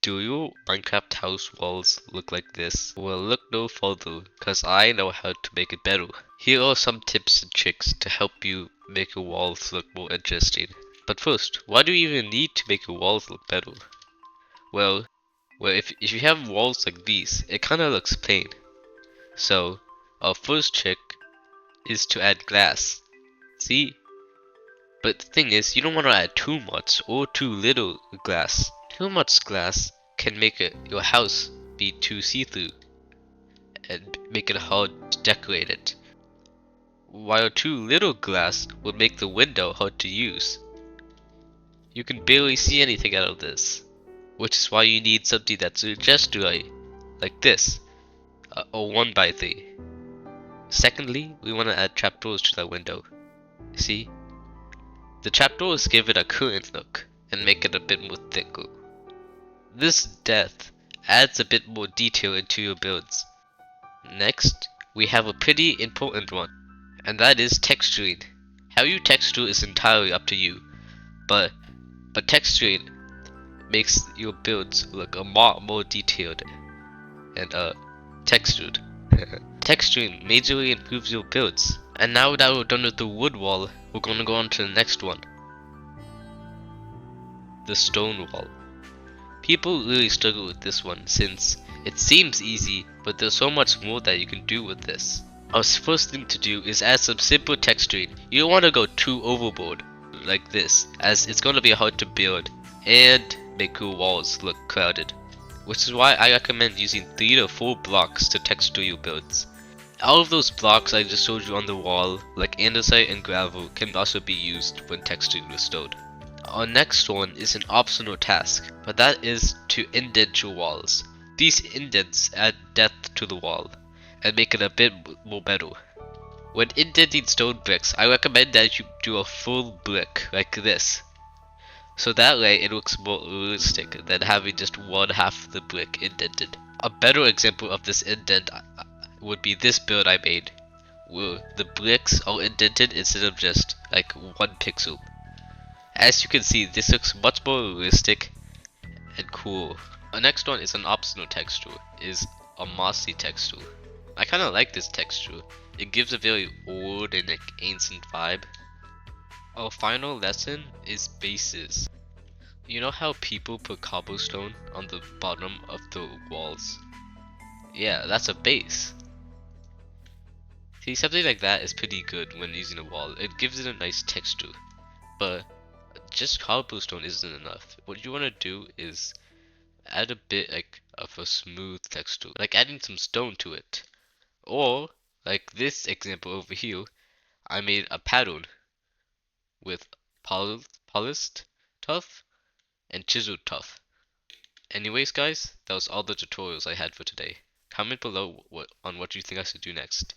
Do your Minecraft house walls look like this? Well, look no further, cause I know how to make it better. Here are some tips and tricks to help you make your walls look more interesting. But first, why do you even need to make your walls look better? Well, if you have walls like these, it kinda looks plain. So, our first trick is to add glass. See? But the thing is, you don't want to add too much or too little glass. Too much glass can make your house be too see-through and make it hard to decorate it, while too little glass would make the window hard to use. You can barely see anything out of this, which is why you need something that's just right, like this, a 1x3. Secondly, we want to add trapdoors to that window. See? The trapdoors give it a current look and make it a bit more thicker. This depth adds a bit more detail into your builds. Next, we have a pretty important one, and that is texturing. How you texture is entirely up to you, but texturing makes your builds look a lot more detailed and textured. Texturing majorly improves your builds. And now that we're done with the wood wall, we're gonna go on to the next one, the stone wall. People really struggle with this one since it seems easy, but there's so much more that you can do with this. Our first thing to do is add some simple texturing. You don't want to go too overboard like this, as it's going to be hard to build and make your walls look crowded. Which is why I recommend using 3 to 4 blocks to texture your builds. All of those blocks I just showed you on the wall, like andesite and gravel, can also be used when texturing with stone. Our next one is an optional task, but that is to indent your walls. These indents add depth to the wall and make it a bit more better. When indenting stone bricks, I recommend that you do a full brick like this, so that way it looks more realistic than having just one half of the brick indented. A better example of this indent would be this build I made, where the bricks are indented instead of just like 1 pixel. As you can see, this looks much more realistic and cool. Our next one is an optional texture, is a mossy texture. I kinda like this texture. It gives a very old and like ancient vibe. Our final lesson is bases. You know how people put cobblestone on the bottom of the walls? Yeah, that's a base. See, something like that is pretty good when using a wall. It gives it a nice texture. But just cobblestone isn't enough. What you want to do is add a bit like of a smooth texture, like adding some stone to it. Or like this example over here, I made a pattern with polished tuff and chiseled tuff. Anyways guys, that was all the tutorials I had for today. Comment below on what you think I should do next.